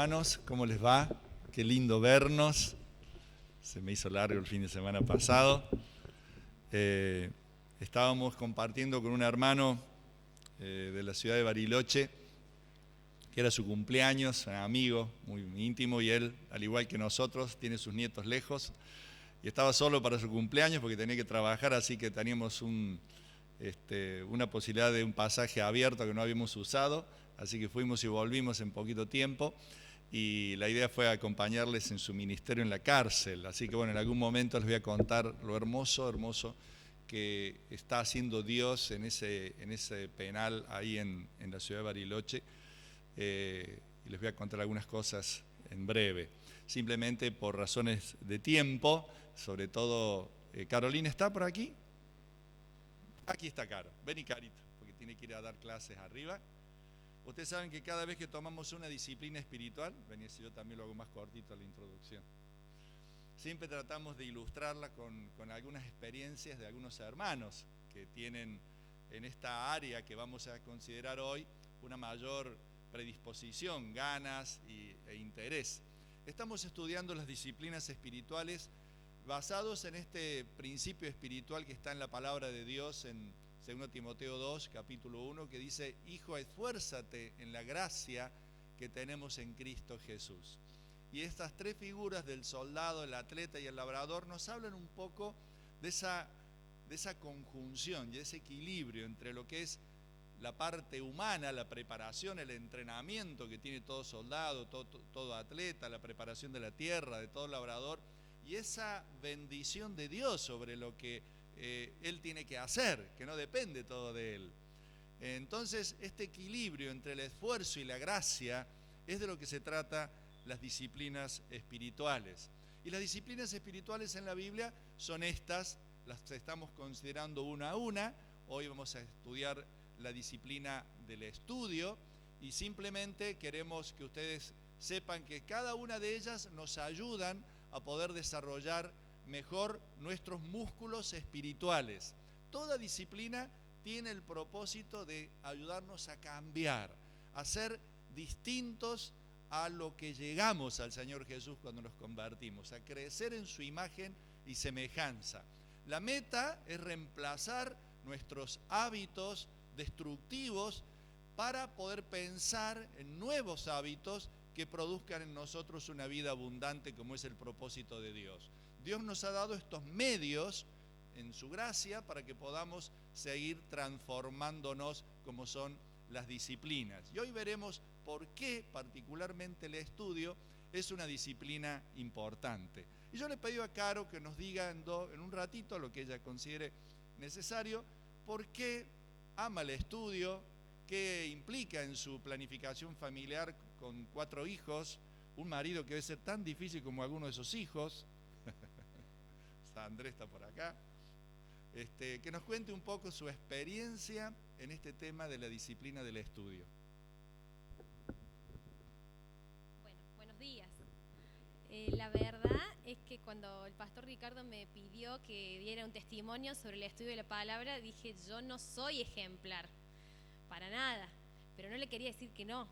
Hermanos, ¿cómo les va? Qué lindo vernos. Se me hizo largo el fin de semana pasado. Estábamos compartiendo con un hermano de la ciudad de Bariloche, que era su cumpleaños, un amigo muy íntimo, y él, al igual que nosotros, tiene sus nietos lejos, y estaba solo para su cumpleaños porque tenía que trabajar, así que teníamos una posibilidad de un pasaje abierto que no habíamos usado, así que fuimos y volvimos en poquito tiempo. Y la idea fue acompañarles en su ministerio en la cárcel. Así que bueno, en algún momento les voy a contar lo hermoso que está haciendo Dios en ese penal ahí en la ciudad de Bariloche. Y les voy a contar algunas cosas en breve. Simplemente por razones de tiempo, sobre todo, ¿Carolina está por aquí? Aquí está Caro. Vení, Carito, porque tiene que ir a dar clases arriba. Ustedes saben que cada vez que tomamos una disciplina espiritual, si yo también lo hago más cortito la introducción, siempre tratamos de ilustrarla con algunas experiencias de algunos hermanos que tienen en esta área que vamos a considerar hoy una mayor predisposición, ganas e interés. Estamos estudiando las disciplinas espirituales basados en este principio espiritual que está en la palabra de Dios en 2 Timoteo 2, capítulo 1, que dice: Hijo, esfuérzate en la gracia que tenemos en Cristo Jesús. Y estas tres figuras del soldado, el atleta y el labrador nos hablan un poco de esa conjunción y ese equilibrio entre lo que es la parte humana, la preparación, el entrenamiento que tiene todo soldado, todo atleta, la preparación de la tierra, de todo labrador, y esa bendición de Dios sobre lo que él tiene que hacer, que no depende todo de él. Entonces, este equilibrio entre el esfuerzo y la gracia es de lo que se trata las disciplinas espirituales. Y las disciplinas espirituales en la Biblia son estas, las estamos considerando una a una. Hoy vamos a estudiar la disciplina del estudio y simplemente queremos que ustedes sepan que cada una de ellas nos ayudan a poder desarrollar mejor nuestros músculos espirituales. Toda disciplina tiene el propósito de ayudarnos a cambiar, a ser distintos a lo que llegamos al Señor Jesús cuando nos convertimos, a crecer en su imagen y semejanza. La meta es reemplazar nuestros hábitos destructivos para poder pensar en nuevos hábitos que produzcan en nosotros una vida abundante, como es el propósito de Dios. Dios nos ha dado estos medios en su gracia para que podamos seguir transformándonos como son las disciplinas. Y hoy veremos por qué particularmente el estudio es una disciplina importante. Y yo le pedí a Caro que nos diga en un ratito lo que ella considere necesario, por qué ama el estudio, qué implica en su planificación familiar con 4 hijos, un marido que debe ser tan difícil como alguno de esos hijos. Andrés está por acá. Que nos cuente un poco su experiencia en este tema de la disciplina del estudio. Bueno, buenos días. La verdad es que cuando el pastor Ricardo me pidió que diera un testimonio sobre el estudio de la palabra, dije: yo no soy ejemplar, para nada, pero no le quería decir que no.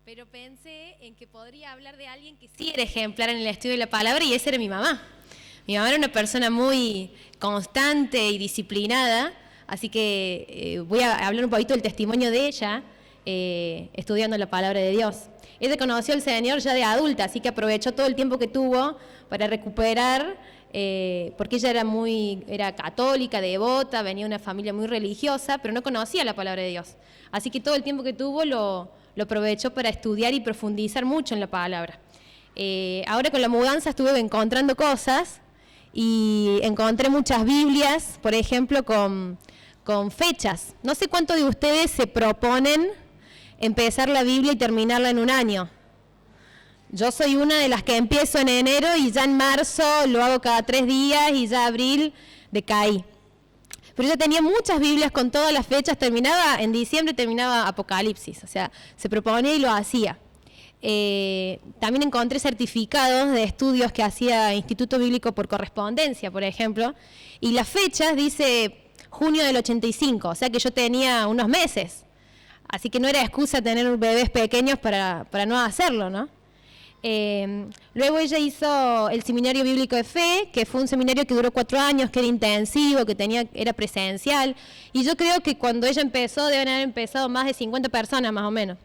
Pero pensé en que podría hablar de alguien que sí era ejemplar en el estudio de la palabra, y esa era mi mamá. Mi mamá era una persona muy constante y disciplinada, así que voy a hablar un poquito del testimonio de ella estudiando la palabra de Dios. Ella conoció al Señor ya de adulta, así que aprovechó todo el tiempo que tuvo para recuperar, porque ella era católica, devota, venía de una familia muy religiosa, pero no conocía la palabra de Dios. Así que todo el tiempo que tuvo lo aprovechó para estudiar y profundizar mucho en la palabra. Ahora con la mudanza estuve encontrando cosas y encontré muchas Biblias, por ejemplo, con fechas. No sé cuántos de ustedes se proponen empezar la Biblia y terminarla en un año. Yo soy una de las que empiezo en enero y ya en marzo lo hago cada 3 días y ya abril decaí. Pero yo tenía muchas Biblias con todas las fechas, en diciembre terminaba Apocalipsis, o sea, se proponía y lo hacía. También encontré certificados de estudios que hacía Instituto Bíblico por correspondencia, por ejemplo, y las fechas dice junio del 85, o sea que yo tenía unos meses, así que no era excusa tener bebés pequeños para no hacerlo, ¿no? Luego ella hizo el Seminario Bíblico de Fe, que fue un seminario que duró 4 años, que era intensivo, era presencial. Y yo creo que cuando ella empezó, deben haber empezado más de 50 personas más o menos.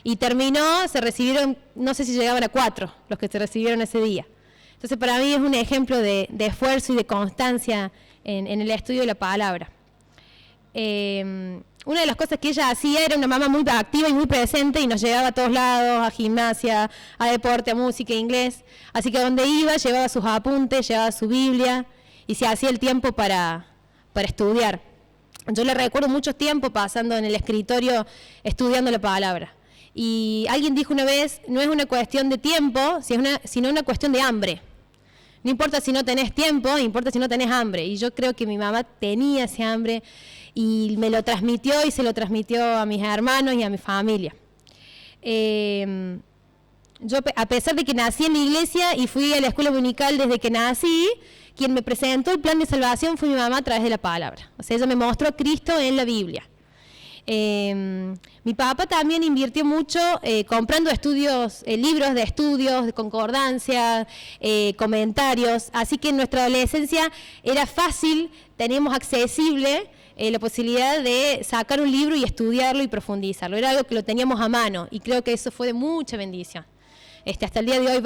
Y terminó, se recibieron, no sé si llegaban a 4 los que se recibieron ese día. Entonces para mí es un ejemplo de esfuerzo y de constancia en el estudio de la palabra. Una de las cosas que ella hacía era una mamá muy activa y muy presente y nos llevaba a todos lados, a gimnasia, a deporte, a música, a inglés. Así que donde iba llevaba sus apuntes, llevaba su Biblia y se hacía el tiempo para estudiar. Yo le recuerdo mucho tiempo pasando en el escritorio estudiando la palabra. Y alguien dijo una vez, no es una cuestión de tiempo, sino una cuestión de hambre. No importa si no tenés tiempo, importa si no tenés hambre. Y yo creo que mi mamá tenía ese hambre y me lo transmitió y se lo transmitió a mis hermanos y a mi familia. Yo, a pesar de que nací en la iglesia y fui a la escuela dominical desde que nací, quien me presentó el plan de salvación fue mi mamá a través de la palabra. O sea, ella me mostró a Cristo en la Biblia. Mi papá también invirtió mucho comprando libros de estudios, de concordancia, comentarios, así que en nuestra adolescencia era fácil, teníamos accesible la posibilidad de sacar un libro y estudiarlo y profundizarlo, era algo que lo teníamos a mano y creo que eso fue de mucha bendición. Hasta el día de hoy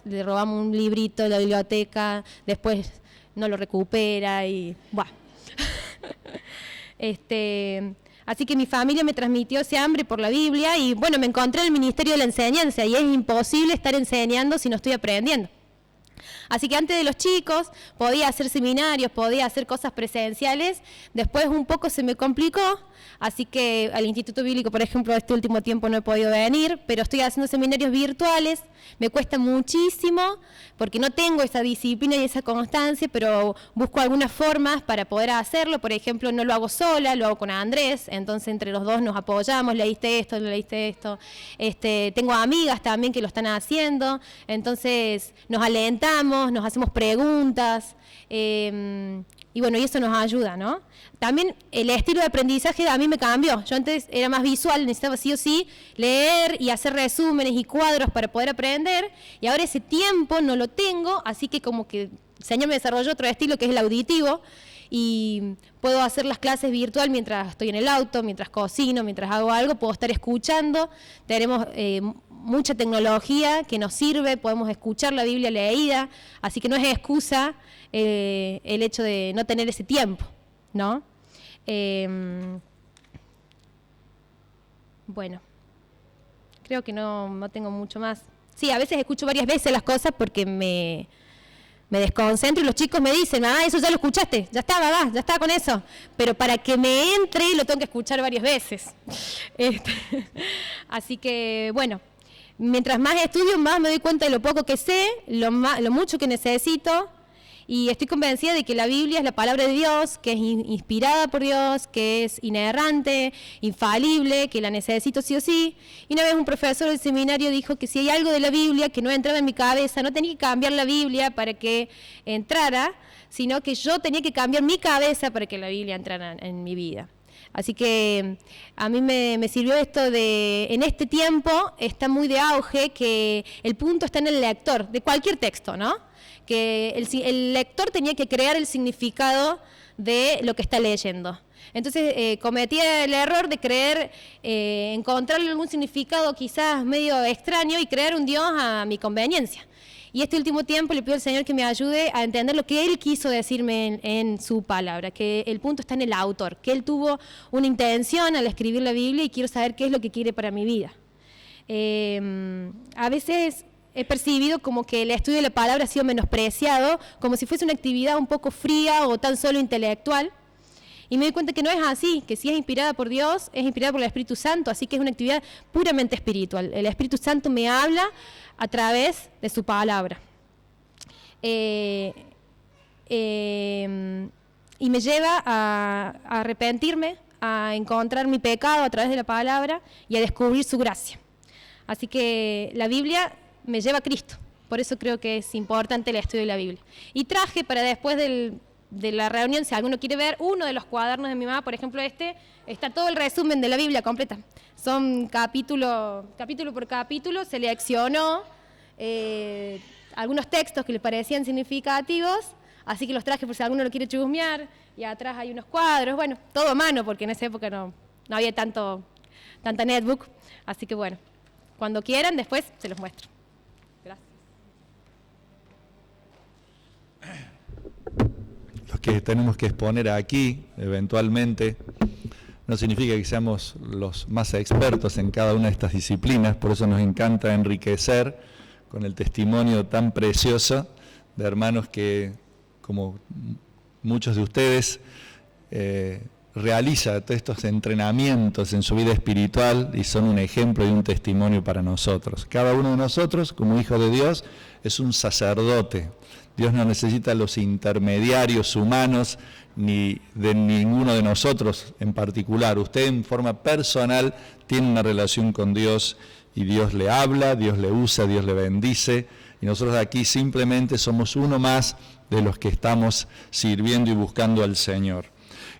le robamos un librito de la biblioteca, después no lo recupera y ¡buah! Así que mi familia me transmitió ese hambre por la Biblia y bueno, me encontré en el ministerio de la enseñanza y es imposible estar enseñando si no estoy aprendiendo. Así que antes de los chicos podía hacer seminarios, podía hacer cosas presenciales, después un poco se me complicó, así que al Instituto Bíblico, por ejemplo, este último tiempo no he podido venir, pero estoy haciendo seminarios virtuales, me cuesta muchísimo porque no tengo esa disciplina y esa constancia, pero busco algunas formas para poder hacerlo, por ejemplo, no lo hago sola, lo hago con Andrés, entonces entre los dos nos apoyamos, leíste esto, tengo amigas también que lo están haciendo, entonces nos alentamos, nos hacemos preguntas, y bueno, y eso nos ayuda, ¿no? También el estilo de aprendizaje a mí me cambió. Yo antes era más visual, necesitaba sí o sí leer y hacer resúmenes y cuadros para poder aprender, y ahora ese tiempo no lo tengo, así que como que el Señor me desarrolló otro estilo que es el auditivo, y puedo hacer las clases virtual mientras estoy en el auto, mientras cocino, mientras hago algo, puedo estar escuchando. Tenemos mucha tecnología que nos sirve, podemos escuchar la Biblia leída, así que no es excusa el hecho de no tener ese tiempo, ¿no? Bueno, creo que no tengo mucho más. Sí, a veces escucho varias veces las cosas porque me desconcentro y los chicos me dicen, eso ya lo escuchaste, ya está con eso. Pero para que me entre lo tengo que escuchar varias veces. Así que, bueno, mientras más estudio, más me doy cuenta de lo poco que sé, lo mucho que necesito. Y estoy convencida de que la Biblia es la palabra de Dios, que es inspirada por Dios, que es inerrante, infalible, que la necesito sí o sí. Y una vez un profesor del seminario dijo que si hay algo de la Biblia que no entraba en mi cabeza, no tenía que cambiar la Biblia para que entrara, sino que yo tenía que cambiar mi cabeza para que la Biblia entrara en mi vida. Así que a mí me sirvió esto en este tiempo está muy de auge que el punto está en el lector, de cualquier texto, ¿no? Que el lector tenía que crear el significado de lo que está leyendo. Entonces cometía el error de creer, encontrarle algún significado quizás medio extraño y crear un Dios a mi conveniencia. Y este último tiempo le pido al Señor que me ayude a entender lo que Él quiso decirme en su palabra, que el punto está en el autor, que Él tuvo una intención al escribir la Biblia y quiero saber qué es lo que quiere para mi vida. A veces he percibido como que el estudio de la palabra ha sido menospreciado, como si fuese una actividad un poco fría o tan solo intelectual. Y me doy cuenta que no es así, que si es inspirada por Dios, es inspirada por el Espíritu Santo, así que es una actividad puramente espiritual. El Espíritu Santo me habla a través de su palabra. Y me lleva a arrepentirme, a encontrar mi pecado a través de la palabra y a descubrir su gracia. Así que la Biblia me lleva a Cristo, por eso creo que es importante el estudio de la Biblia. Y traje para después de la reunión, si alguno quiere ver, uno de los cuadernos de mi mamá, por ejemplo está todo el resumen de la Biblia completa. Son capítulo por capítulo, seleccionó algunos textos que le parecían significativos, así que los traje por si alguno lo quiere chusmear, y atrás hay unos cuadros, bueno, todo a mano, porque en esa época no había tanta netbook, así que bueno, cuando quieran después se los muestro. Gracias. Los que tenemos que exponer aquí, eventualmente, no significa que seamos los más expertos en cada una de estas disciplinas, por eso nos encanta enriquecer con el testimonio tan precioso de hermanos que, como muchos de ustedes, realiza todos estos entrenamientos en su vida espiritual y son un ejemplo y un testimonio para nosotros. Cada uno de nosotros, como hijo de Dios, es un sacerdote. Dios no necesita los intermediarios humanos ni de ninguno de nosotros en particular. Usted en forma personal tiene una relación con Dios y Dios le habla, Dios le usa, Dios le bendice y nosotros aquí simplemente somos uno más de los que estamos sirviendo y buscando al Señor.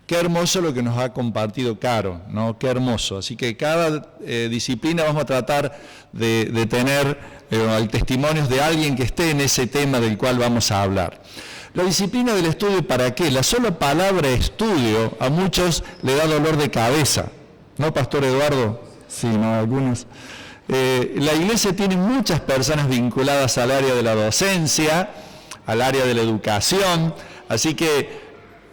Qué hermoso lo que nos ha compartido Caro, ¿no? Qué hermoso. Así que cada disciplina vamos a tratar de tener testimonios de alguien que esté en ese tema del cual vamos a hablar. La disciplina del estudio, ¿para qué? La sola palabra estudio a muchos le da dolor de cabeza. ¿No, Pastor Eduardo? Sí, ¿no? Algunos. La iglesia tiene muchas personas vinculadas al área de la docencia, al área de la educación, así que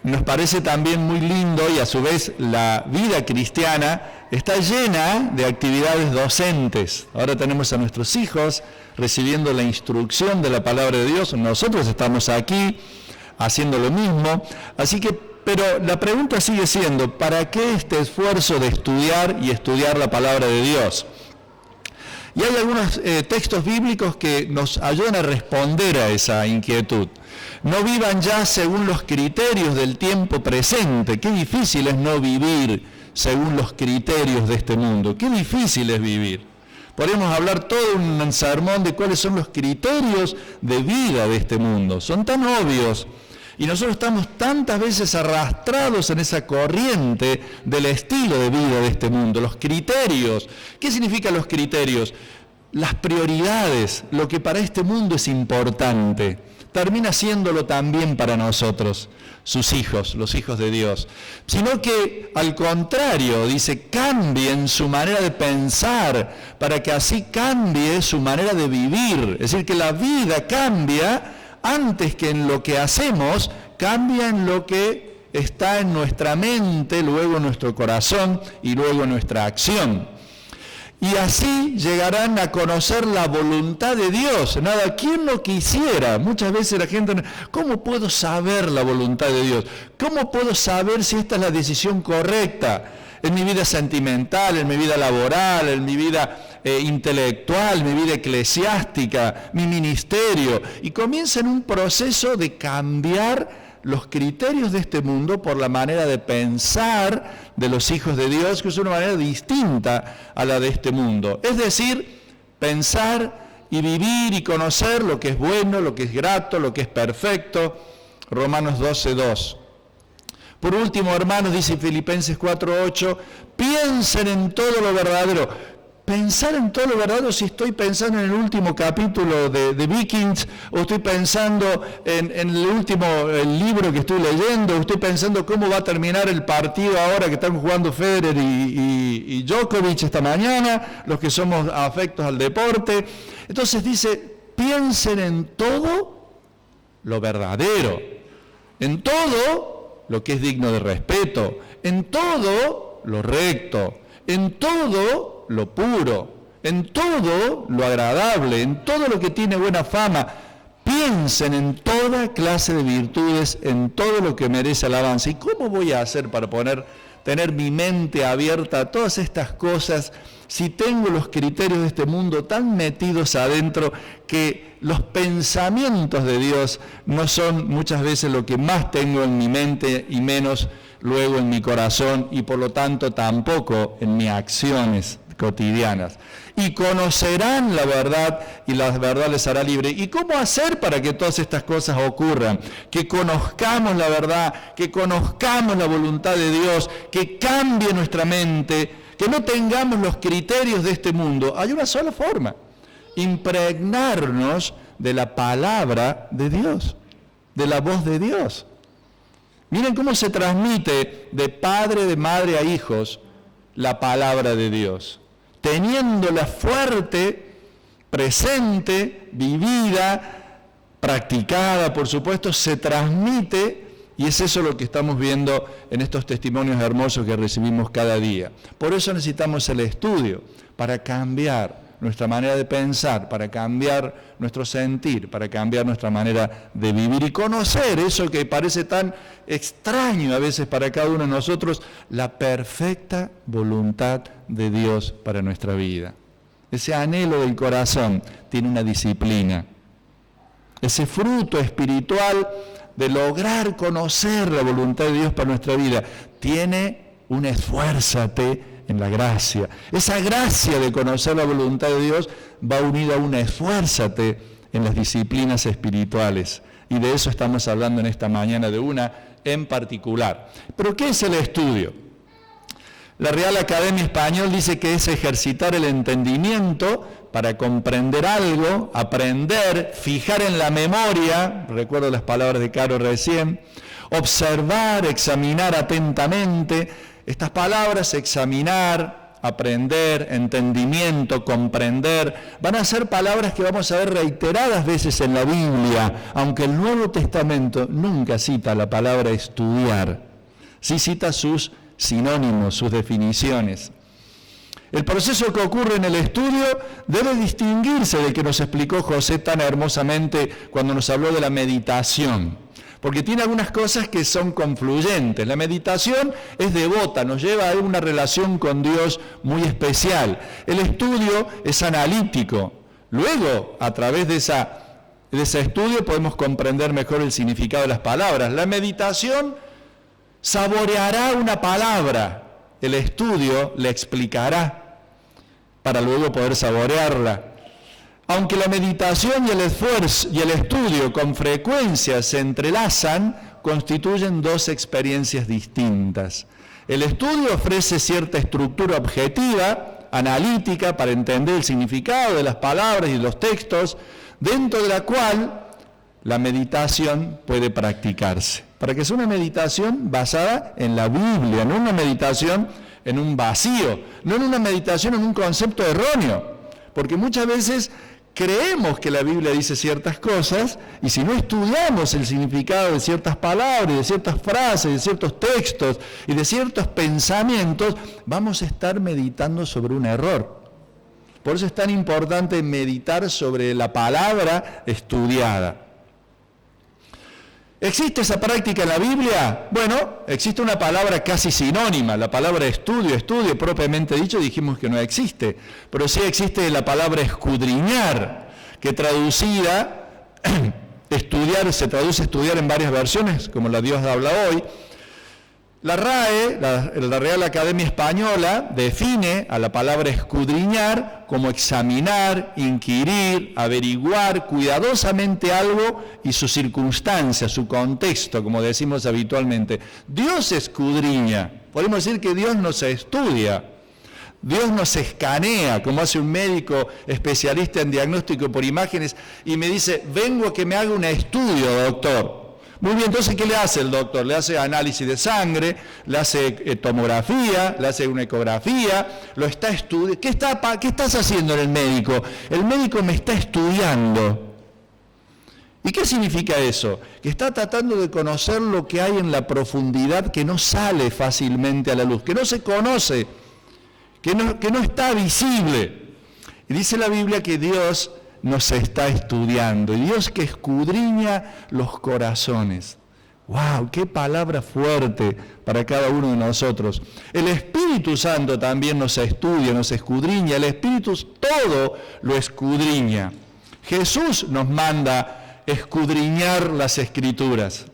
nos parece también muy lindo y a su vez la vida cristiana está llena de actividades docentes. Ahora tenemos a nuestros hijos recibiendo la instrucción de la palabra de Dios, nosotros estamos aquí haciendo lo mismo, así que, pero la pregunta sigue siendo, ¿para qué este esfuerzo de estudiar y estudiar la palabra de Dios? Y hay algunos textos bíblicos que nos ayudan a responder a esa inquietud. No vivan ya según los criterios del tiempo presente. Qué difícil es no vivir según los criterios de este mundo. Qué difícil es vivir. Podríamos hablar todo un sermón de cuáles son los criterios de vida de este mundo. Son tan obvios. Y nosotros estamos tantas veces arrastrados en esa corriente del estilo de vida de este mundo. Los criterios. ¿Qué significan los criterios? Las prioridades, lo que para este mundo es importante, termina siéndolo también para nosotros, sus hijos, los hijos de Dios. Sino que, al contrario, dice, cambien su manera de pensar para que así cambie su manera de vivir. Es decir, que la vida cambia antes que en lo que hacemos, cambia en lo que está en nuestra mente, luego en nuestro corazón y luego en nuestra acción. Y así llegarán a conocer la voluntad de Dios. Nada, ¿quién no quisiera? Muchas veces la gente, ¿cómo puedo saber la voluntad de Dios? ¿Cómo puedo saber si esta es la decisión correcta? En mi vida sentimental, en mi vida laboral, en mi vida intelectual, mi vida eclesiástica, mi ministerio. Y comienza en un proceso de cambiar los criterios de este mundo por la manera de pensar de los hijos de Dios, que es una manera distinta a la de este mundo. Es decir, pensar y vivir y conocer lo que es bueno, lo que es grato, lo que es perfecto. Romanos 12:2. Por último, hermanos, dice Filipenses 4:8, piensen en todo lo verdadero. Pensar en todo lo verdadero, si estoy pensando en el último capítulo de Vikings, o estoy pensando en el último libro que estoy leyendo, o estoy pensando cómo va a terminar el partido ahora que están jugando Federer y Djokovic esta mañana, los que somos afectos al deporte. Entonces dice, piensen en todo lo verdadero, en todo lo que es digno de respeto, en todo lo recto, en todo lo puro, en todo lo agradable, en todo lo que tiene buena fama. Piensen en toda clase de virtudes, en todo lo que merece alabanza. ¿Y cómo voy a hacer para tener mi mente abierta a todas estas cosas si tengo los criterios de este mundo tan metidos adentro que los pensamientos de Dios no son muchas veces lo que más tengo en mi mente y menos luego en mi corazón y por lo tanto tampoco en mis acciones cotidianas? Y conocerán la verdad y la verdad les hará libre. ¿Y cómo hacer para que todas estas cosas ocurran? Que conozcamos la verdad, que conozcamos la voluntad de Dios, que cambie nuestra mente, que no tengamos los criterios de este mundo. Hay una sola forma, impregnarnos de la palabra de Dios, de la voz de Dios. Miren cómo se transmite de padre, de madre a hijos la palabra de Dios, teniéndola fuerte, presente, vivida, practicada, por supuesto, se transmite, y es eso lo que estamos viendo en estos testimonios hermosos que recibimos cada día. Por eso necesitamos el estudio, para cambiar nuestra manera de pensar, para cambiar nuestro sentir, para cambiar nuestra manera de vivir y conocer eso que parece tan extraño a veces para cada uno de nosotros, la perfecta voluntad de Dios para nuestra vida. Ese anhelo del corazón tiene una disciplina. Ese fruto espiritual de lograr conocer la voluntad de Dios para nuestra vida tiene un esfuérzate en la gracia. Esa gracia de conocer la voluntad de Dios va unida a un esfuérzate en las disciplinas espirituales. Y de eso estamos hablando en esta mañana, de una en particular. ¿Pero qué es el estudio? La Real Academia Española dice que es ejercitar el entendimiento para comprender algo, aprender, fijar en la memoria, recuerdo las palabras de Caro recién, observar, examinar atentamente. Estas palabras, examinar, aprender, entendimiento, comprender, van a ser palabras que vamos a ver reiteradas veces en la Biblia, aunque el Nuevo Testamento nunca cita la palabra estudiar, sí cita sus sinónimos, sus definiciones. El proceso que ocurre en el estudio debe distinguirse del que nos explicó José tan hermosamente cuando nos habló de la meditación, porque tiene algunas cosas que son confluyentes. La meditación es devota, nos lleva a una relación con Dios muy especial. El estudio es analítico. Luego, a través de ese estudio podemos comprender mejor el significado de las palabras. La meditación saboreará una palabra, el estudio le explicará para luego poder saborearla. Aunque la meditación y el esfuerzo y el estudio con frecuencia se entrelazan, constituyen dos experiencias distintas. El estudio ofrece cierta estructura objetiva, analítica, para entender el significado de las palabras y los textos, dentro de la cual la meditación puede practicarse. Para que sea una meditación basada en la Biblia, no una meditación en un vacío, no en una meditación en un concepto erróneo, porque muchas veces creemos que la Biblia dice ciertas cosas y si no estudiamos el significado de ciertas palabras, de ciertas frases, de ciertos textos y de ciertos pensamientos, vamos a estar meditando sobre un error. Por eso es tan importante meditar sobre la palabra estudiada. ¿Existe esa práctica en la Biblia? Bueno, existe una palabra casi sinónima, la palabra estudio propiamente dicho, dijimos que no existe, pero sí existe la palabra escudriñar, que traducida, estudiar, se traduce estudiar en varias versiones, como la Dios habla hoy. La RAE, la Real Academia Española, define a la palabra escudriñar como examinar, inquirir, averiguar cuidadosamente algo y su circunstancia, su contexto, como decimos habitualmente. Dios escudriña, podemos decir que Dios nos estudia, Dios nos escanea, como hace un médico especialista en diagnóstico por imágenes, y me dice, vengo a que me haga un estudio, doctor. Muy bien, entonces, ¿qué le hace el doctor? Le hace análisis de sangre, le hace tomografía, le hace una ecografía, lo está estudiando. ¿Qué estás haciendo en el médico? El médico me está estudiando. ¿Y qué significa eso? Que está tratando de conocer lo que hay en la profundidad que no sale fácilmente a la luz, que no se conoce, que no está visible. Y dice la Biblia que Dios nos está estudiando, y Dios que escudriña los corazones. ¡Wow! ¡Qué palabra fuerte para cada uno de nosotros! El Espíritu Santo también nos estudia, nos escudriña, el Espíritu todo lo escudriña. Jesús nos manda escudriñar las Escrituras.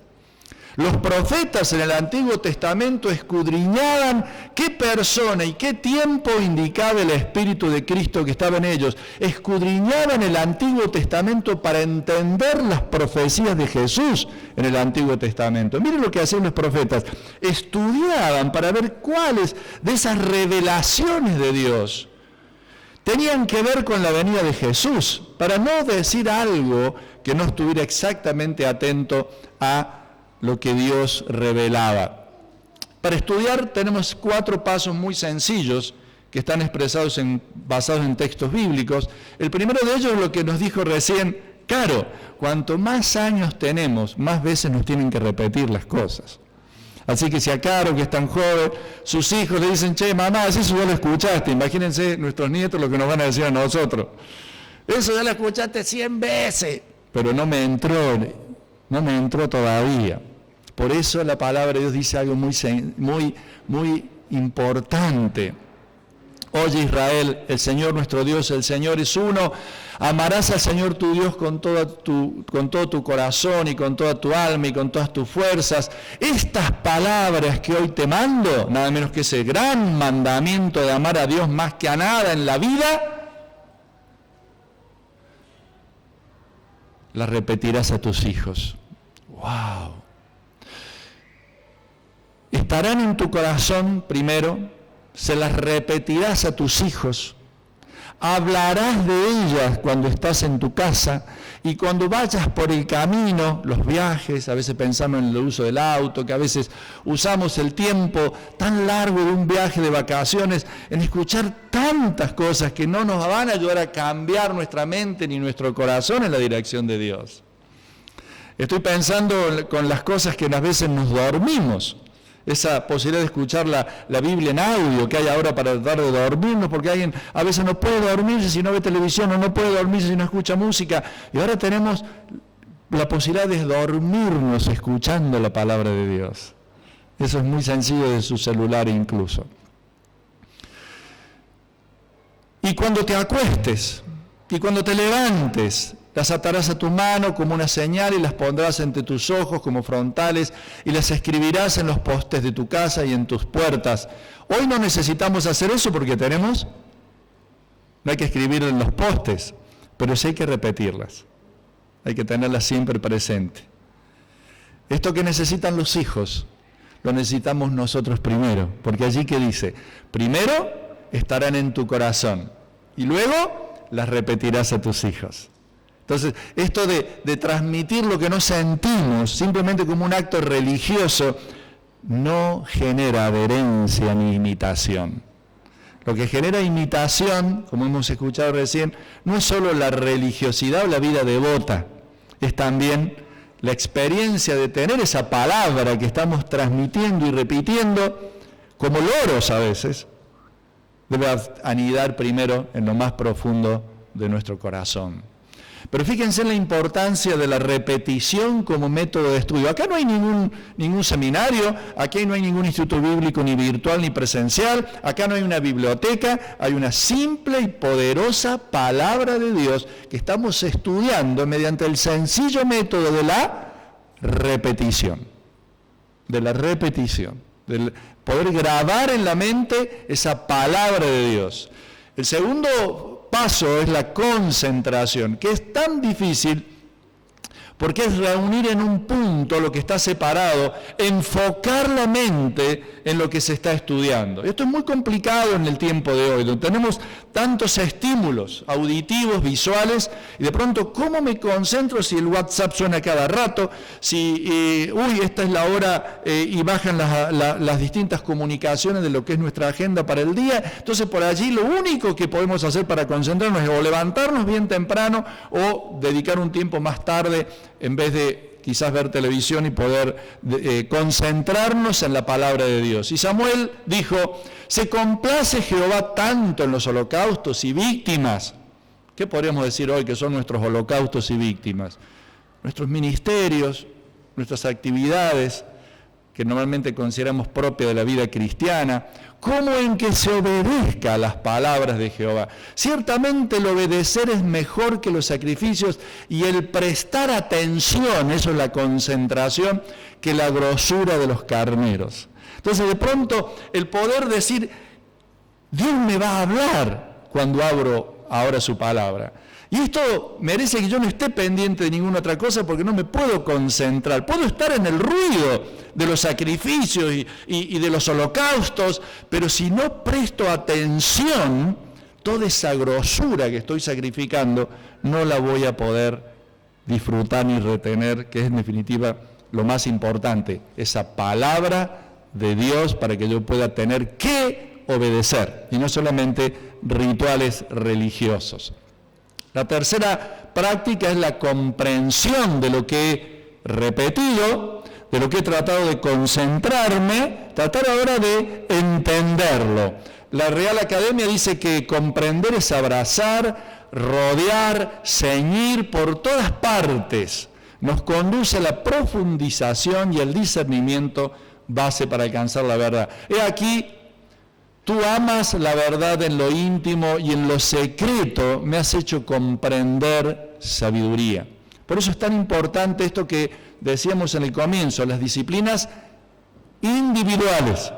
Los profetas en el Antiguo Testamento escudriñaban qué persona y qué tiempo indicaba el Espíritu de Cristo que estaba en ellos. Escudriñaban el Antiguo Testamento para entender las profecías de Jesús en el Antiguo Testamento. Miren lo que hacían los profetas. Estudiaban para ver cuáles de esas revelaciones de Dios tenían que ver con la venida de Jesús, para no decir algo que no estuviera exactamente atento a lo que Dios revelaba. Para estudiar tenemos 4 pasos muy sencillos que están expresados basados en textos bíblicos. El primero de ellos es lo que nos dijo recién Caro: cuanto más años tenemos, más veces nos tienen que repetir las cosas. Así que si a Caro, que es tan joven, sus hijos le dicen, che, mamá, eso ya lo escuchaste, imagínense nuestros nietos lo que nos van a decir a nosotros. Eso ya lo escuchaste 100 veces, pero no me entró todavía. Por eso la palabra de Dios dice algo muy importante. Oye Israel, el Señor nuestro Dios, el Señor es uno. Amarás al Señor tu Dios con todo tu corazón y con toda tu alma y con todas tus fuerzas. Estas palabras que hoy te mando, nada menos que ese gran mandamiento de amar a Dios más que a nada en la vida, las repetirás a tus hijos. ¡Wow! Estarán en tu corazón primero. Se las repetirás a tus hijos, hablarás de ellas cuando estás en tu casa y cuando vayas por el camino, los viajes, a veces pensamos en el uso del auto, que a veces usamos el tiempo tan largo de un viaje de vacaciones en escuchar tantas cosas que no nos van a ayudar a cambiar nuestra mente ni nuestro corazón en la dirección de Dios. Estoy pensando con las cosas que a veces nos dormimos. Esa posibilidad de escuchar la Biblia en audio que hay ahora para tratar de dormirnos, porque alguien a veces no puede dormirse si no ve televisión, o no puede dormirse si no escucha música, y ahora tenemos la posibilidad de dormirnos escuchando la palabra de Dios. Eso es muy sencillo de su celular incluso. Y cuando te acuestes, y cuando te levantes, las atarás a tu mano como una señal y las pondrás entre tus ojos como frontales y las escribirás en los postes de tu casa y en tus puertas. Hoy no necesitamos hacer eso porque no hay que escribir en los postes, pero sí hay que repetirlas. Hay que tenerlas siempre presente. Esto que necesitan los hijos, lo necesitamos nosotros primero, porque allí que dice, primero estarán en tu corazón y luego las repetirás a tus hijos. Entonces, esto de transmitir lo que no sentimos simplemente como un acto religioso no genera adherencia ni imitación. Lo que genera imitación, como hemos escuchado recién, no es solo la religiosidad o la vida devota, es también la experiencia de tener esa palabra que estamos transmitiendo y repitiendo, como loros a veces, debe anidar primero en lo más profundo de nuestro corazón. Pero fíjense en la importancia de la repetición como método de estudio. Acá no hay ningún seminario, aquí no hay ningún instituto bíblico ni virtual ni presencial, acá no hay una biblioteca, hay una simple y poderosa palabra de Dios que estamos estudiando mediante el sencillo método de la repetición. Del poder grabar en la mente esa palabra de Dios. El segundo paso es la concentración, que es tan difícil porque es reunir en un punto lo que está separado, enfocar la mente en lo que se está estudiando. Esto es muy complicado en el tiempo de hoy, donde tenemos tantos estímulos auditivos, visuales, y de pronto, ¿cómo me concentro si el WhatsApp suena cada rato? Si, esta es la hora y bajan las distintas comunicaciones de lo que es nuestra agenda para el día. Entonces, por allí lo único que podemos hacer para concentrarnos es o levantarnos bien temprano o dedicar un tiempo más tarde en vez de quizás ver televisión y poder concentrarnos en la palabra de Dios. Y Samuel dijo, se complace Jehová tanto en los holocaustos y víctimas. ¿Qué podríamos decir hoy que son nuestros holocaustos y víctimas? Nuestros ministerios, nuestras actividades, que normalmente consideramos propias de la vida cristiana, como en que se obedezca a las palabras de Jehová. Ciertamente el obedecer es mejor que los sacrificios y el prestar atención, eso es la concentración, que la grosura de los carneros. Entonces de pronto el poder decir, Dios me va a hablar cuando abro ahora su palabra. Y esto merece que yo no esté pendiente de ninguna otra cosa porque no me puedo concentrar. Puedo estar en el ruido de los sacrificios y de los holocaustos, pero si no presto atención, toda esa grosura que estoy sacrificando, no la voy a poder disfrutar ni retener, que es en definitiva lo más importante, esa palabra de Dios para que yo pueda tener que obedecer, y no solamente rituales religiosos. La tercera práctica es la comprensión de lo que he repetido, de lo que he tratado de concentrarme, tratar ahora de entenderlo. La Real Academia dice que comprender es abrazar, rodear, ceñir por todas partes. Nos conduce a la profundización y el discernimiento base para alcanzar la verdad. He aquí, tú amas la verdad en lo íntimo y en lo secreto me has hecho comprender sabiduría. Por eso es tan importante esto que decíamos en el comienzo, las disciplinas individuales.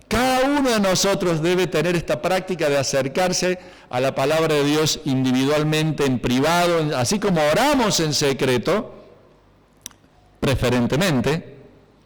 Cada uno de nosotros debe tener esta práctica de acercarse a la palabra de Dios individualmente, en privado, así como oramos en secreto, preferentemente,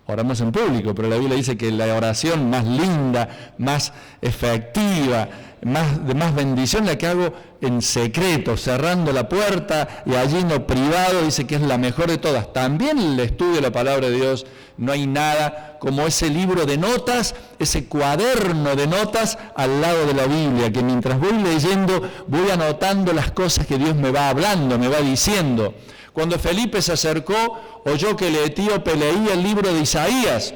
oramos en público, pero la Biblia dice que la oración más linda, más efectiva, de más bendición, la que hago en secreto, cerrando la puerta y allí en lo privado, dice que es la mejor de todas. También en el estudio de la palabra de Dios no hay nada como ese libro de notas, ese cuaderno de notas al lado de la Biblia, que mientras voy leyendo voy anotando las cosas que Dios me va hablando, me va diciendo. Cuando Felipe se acercó, oyó que el etíope leía el libro de Isaías.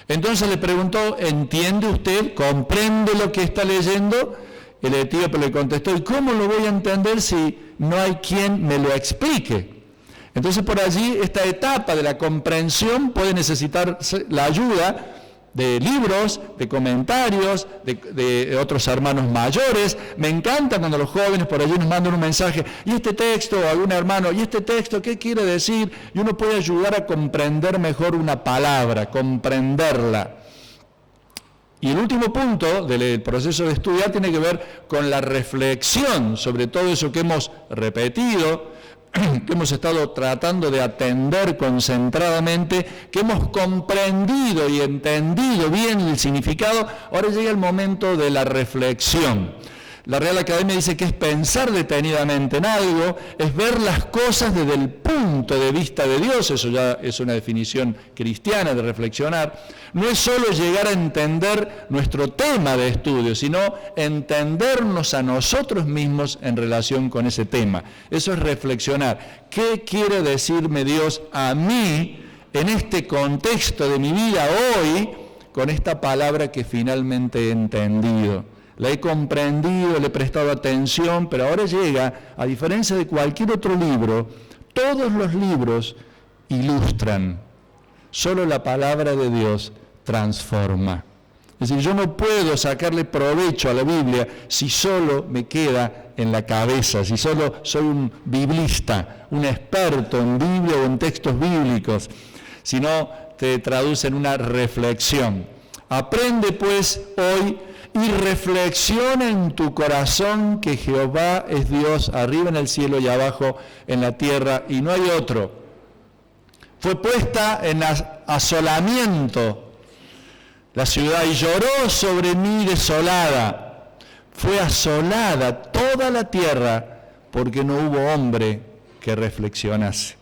Entonces le preguntó, ¿entiende usted? ¿Comprende lo que está leyendo? El etíope le contestó, ¿y cómo lo voy a entender si no hay quien me lo explique? Entonces por allí esta etapa de la comprensión puede necesitar la ayuda de libros, de comentarios, de otros hermanos mayores. Me encanta cuando los jóvenes por allí nos mandan un mensaje, y este texto, algún hermano, y este texto, ¿qué quiere decir? Y uno puede ayudar a comprender mejor una palabra, comprenderla. Y el último punto del proceso de estudiar tiene que ver con la reflexión sobre todo eso que hemos repetido, que hemos estado tratando de atender concentradamente, que hemos comprendido y entendido bien el significado. Ahora llega el momento de la reflexión. La Real Academia dice que es pensar detenidamente en algo, es ver las cosas desde el punto de vista de Dios. Eso ya es una definición cristiana de reflexionar. No es solo llegar a entender nuestro tema de estudio, sino entendernos a nosotros mismos en relación con ese tema. Eso es reflexionar. ¿Qué quiere decirme Dios a mí en este contexto de mi vida hoy con esta palabra que finalmente he entendido? La he comprendido, le he prestado atención, pero ahora llega, a diferencia de cualquier otro libro, todos los libros ilustran. Solo la palabra de Dios transforma. Es decir, yo no puedo sacarle provecho a la Biblia si solo me queda en la cabeza, si solo soy un biblista, un experto en Biblia o en textos bíblicos, si no te traduce en una reflexión. Aprende pues hoy y reflexiona en tu corazón que Jehová es Dios arriba en el cielo y abajo en la tierra, y no hay otro. Fue puesta en asolamiento la ciudad y lloró sobre mí desolada. Fue asolada toda la tierra porque no hubo hombre que reflexionase.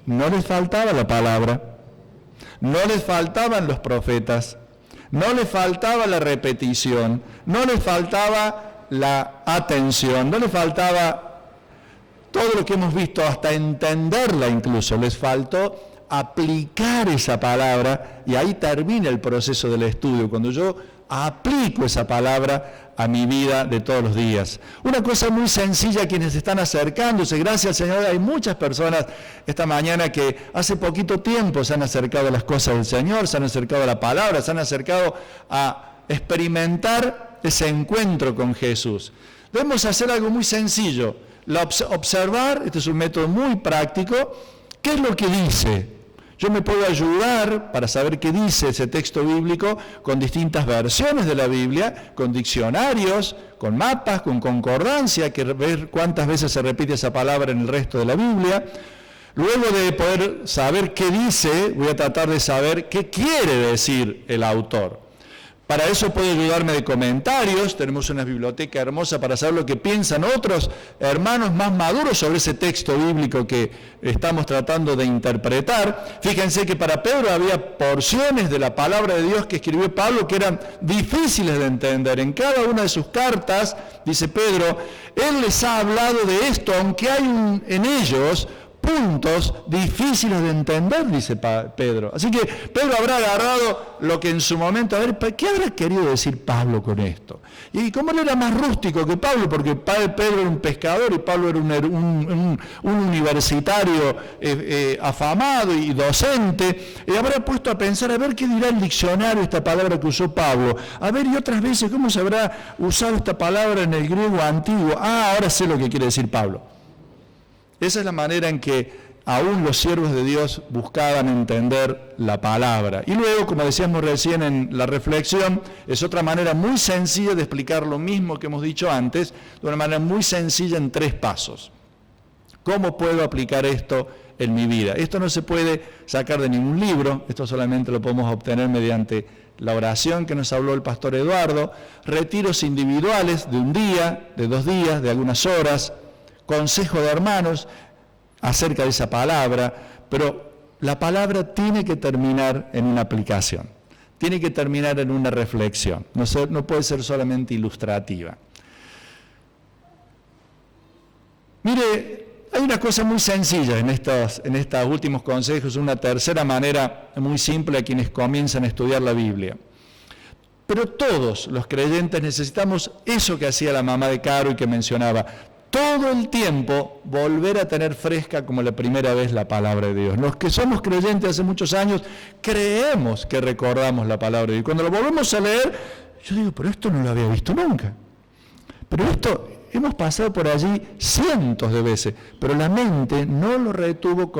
No les faltaba la palabra, no les faltaban los profetas, no les faltaba la repetición, no les faltaba la atención, no les faltaba todo lo que hemos visto, hasta entenderla incluso. Les faltó aplicar esa palabra, y ahí termina el proceso del estudio, cuando yo aplico esa palabra a mi vida de todos los días. Una cosa muy sencilla, quienes están acercándose, gracias al Señor, hay muchas personas esta mañana que hace poquito tiempo se han acercado a las cosas del Señor, se han acercado a la palabra, se han acercado a experimentar ese encuentro con Jesús. Debemos hacer algo muy sencillo, observar, este es un método muy práctico, ¿qué es lo que dice? Yo me puedo ayudar para saber qué dice ese texto bíblico con distintas versiones de la Biblia, con diccionarios, con mapas, con concordancia, que ver cuántas veces se repite esa palabra en el resto de la Biblia. Luego de poder saber qué dice, voy a tratar de saber qué quiere decir el autor. Para eso puede ayudarme de comentarios, tenemos una biblioteca hermosa para saber lo que piensan otros hermanos más maduros sobre ese texto bíblico que estamos tratando de interpretar. Fíjense que para Pedro había porciones de la palabra de Dios que escribió Pablo que eran difíciles de entender. En cada una de sus cartas, dice Pedro, él les ha hablado de esto, aunque hay en ellos puntos difíciles de entender, dice Pedro. Así que Pedro habrá agarrado lo que en su momento, a ver, ¿qué habrá querido decir Pablo con esto? Y como él era más rústico que Pablo, porque Pedro era un pescador y Pablo era un universitario afamado y docente, habrá puesto a pensar, a ver qué dirá el diccionario esta palabra que usó Pablo, a ver y otras veces cómo se habrá usado esta palabra en el griego antiguo. Ahora sé lo que quiere decir Pablo. Esa es la manera en que aún los siervos de Dios buscaban entender la palabra. Y luego, como decíamos recién en la reflexión, es otra manera muy sencilla de explicar lo mismo que hemos dicho antes, de una manera muy sencilla en 3 pasos. ¿Cómo puedo aplicar esto en mi vida? Esto no se puede sacar de ningún libro, esto solamente lo podemos obtener mediante la oración que nos habló el pastor Eduardo, retiros individuales de un día, de 2 días, de algunas horas, consejo de hermanos acerca de esa palabra, pero la palabra tiene que terminar en una aplicación, tiene que terminar en una reflexión, no puede ser solamente ilustrativa. Mire, hay una cosa muy sencilla en estos últimos consejos, una tercera manera muy simple a quienes comienzan a estudiar la Biblia. Pero todos los creyentes necesitamos eso que hacía la mamá de Caro y que mencionaba, todo el tiempo volver a tener fresca como la primera vez la palabra de Dios. Los que somos creyentes hace muchos años creemos que recordamos la palabra de Dios. Cuando lo volvemos a leer, yo digo, pero esto no lo había visto nunca. Pero esto hemos pasado por allí cientos de veces, pero la mente no lo retuvo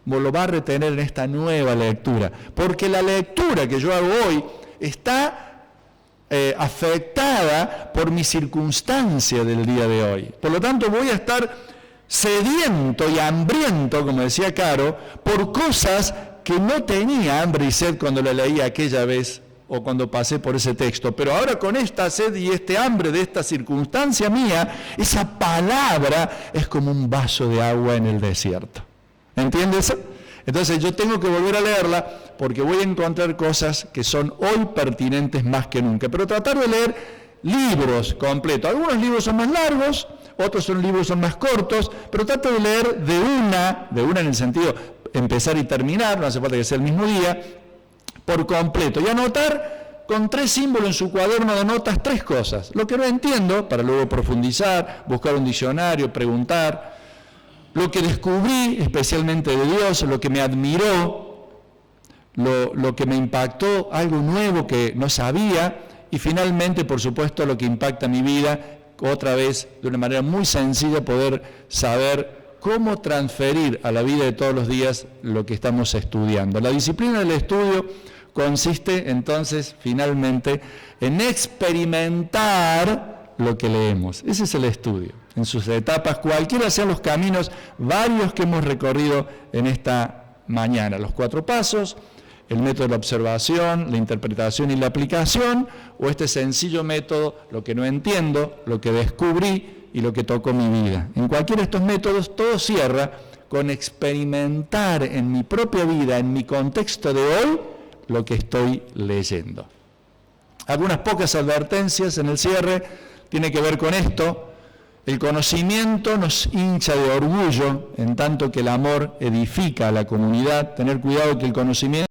lo va a retener en esta nueva lectura. Porque la lectura que yo hago hoy está afectada por mi circunstancia del día de hoy. Por lo tanto, voy a estar sediento y hambriento, como decía Caro, por cosas que no tenía hambre y sed cuando la leí aquella vez o cuando pasé por ese texto. Pero ahora con esta sed y este hambre de esta circunstancia mía, esa palabra es como un vaso de agua en el desierto. ¿Entiendes? Entonces yo tengo que volver a leerla porque voy a encontrar cosas que son hoy pertinentes más que nunca. Pero tratar de leer libros completos. Algunos libros son más largos, otros son más cortos, pero trato de leer de una en el sentido empezar y terminar, no hace falta que sea el mismo día, por completo. Y anotar con 3 símbolos en su cuaderno de notas 3 cosas. Lo que no entiendo, para luego profundizar, buscar un diccionario, preguntar. Lo que descubrí especialmente de Dios, lo que me admiró, lo que me impactó, algo nuevo que no sabía, y finalmente, por supuesto, lo que impacta mi vida, otra vez, de una manera muy sencilla, poder saber cómo transferir a la vida de todos los días lo que estamos estudiando. La disciplina del estudio consiste, entonces, finalmente, en experimentar lo que leemos. Ese es el estudio. En sus etapas, cualquiera sean los caminos, varios que hemos recorrido en esta mañana. Los 4 pasos, el método de la observación, la interpretación y la aplicación, o este sencillo método, lo que no entiendo, lo que descubrí y lo que tocó mi vida. En cualquiera de estos métodos, todo cierra con experimentar en mi propia vida, en mi contexto de hoy, lo que estoy leyendo. Algunas pocas advertencias en el cierre tienen que ver con esto. El conocimiento nos hincha de orgullo, en tanto que el amor edifica a la comunidad. Tener cuidado que el conocimiento